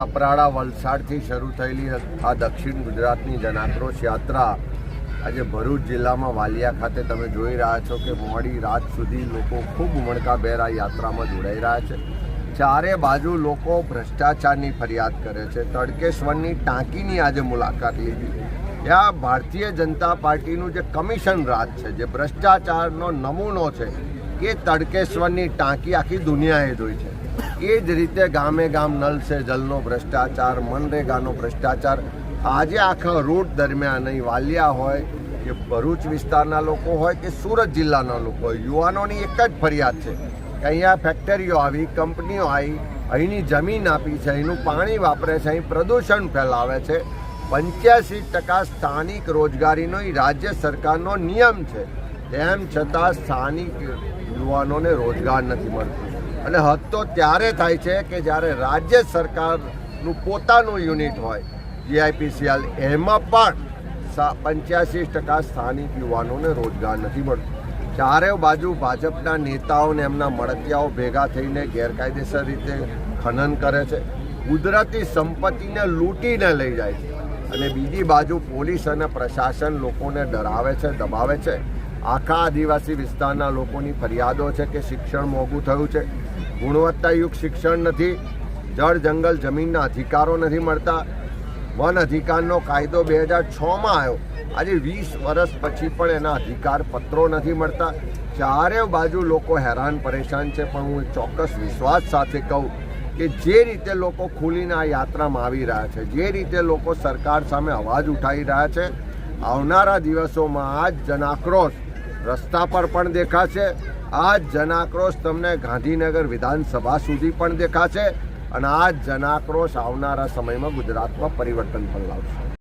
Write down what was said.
કપરાડા વલસાડથી શરૂ થયેલી આ દક્ષિણ ગુજરાતની જનાક્રોશ યાત્રા આજે ભરૂચ જિલ્લામાં વાલિયા ખાતે તમે જોઈ રહ્યા છો કે મોડી રાત સુધી લોકો ખૂબ ઉમળકાભેર આ યાત્રામાં જોડાઈ રહ્યા છે। ચારે બાજુ લોકો ભ્રષ્ટાચારની ફરિયાદ કરે છે। તડકેશ્વરની ટાંકીની આજે મુલાકાત લીધી। ત્યાં ભારતીય જનતા પાર્ટીનું જે કમિશન રાજ છે, જે ભ્રષ્ટાચારનો નમૂનો છે, એ તડકેશ્વરની ટાંકી આખી દુનિયાએ જોઈ છે। એ જ રીતે ગામે ગામ નલ સે જલનો ભ્રષ્ટાચાર, મનરેગાનો ભ્રષ્ટાચાર આજે આખા રૂટ દરમિયાન અહીં વાલિયા હોય કે ભરૂચ વિસ્તારના લોકો હોય કે સુરત જિલ્લાના લોકો હોય, યુવાનોની એક જ ફરિયાદ છે કે અહીંયા ફેક્ટરીઓ આવી, કંપનીઓ આવી, અહીંની જમીન આપી છે, અહીંનું પાણી વાપરે છે, અહીં પ્રદૂષણ ફેલાવે છે। 85% સ્થાનિક રોજગારીનો રાજ્ય સરકારનો નિયમ છે, તેમ છતાં સ્થાનિક યુવાનોને રોજગાર નથી મળતો। અને હદ તો ત્યારે થાય છે કે જ્યારે રાજ્ય સરકારનું પોતાનું યુનિટ હોય, જીઆઈપીસીએલ, એમાં પણ 85% સ્થાનિક યુવાનોને રોજગાર નથી મળતો। ચારે બાજુ ભાજપના નેતાઓને એમના મળતિયાઓ ભેગા થઈને ગેરકાયદેસર રીતે ખનન કરે છે, કુદરતી સંપત્તિને લૂંટીને લઈ જાય છે, અને બીજી બાજુ પોલીસ અને પ્રશાસન લોકોને ડરાવે છે, દબાવે છે। આખા આદિવાસી વિસ્તારના લોકોની ફરિયાદો છે કે શિક્ષણ મોંઘું થયું છે, ગુણવત્તાયુક્ત શિક્ષણ નથી, જળ જંગલ જમીનના અધિકારો નથી મળતા। વન અધિકારનો કાયદો 2006માં આવ્યો, આજે 20 વર્ષ પછી પણ એના અધિકાર પત્રો નથી મળતા। ચારે બાજુ લોકો હેરાન પરેશાન છે। પણ હું ચોક્કસ વિશ્વાસ સાથે કહું કે જે રીતે લોકો ખુલીને આ યાત્રામાં આવી રહ્યા છે, જે રીતે લોકો સરકાર સામે અવાજ ઉઠાવી રહ્યા છે, આવનારા દિવસોમાં આ જ જનાક્રોશ રસ્તા પર પણ દેખાશે। આ જ જનાક્રોશ તમને ગાંધીનગર વિધાનસભા સુધી પણ દેખાશે, અને આ જ જનાક્રોશ આવનારા સમયમાં ગુજરાતમાં પરિવર્તન પણ લાવશે।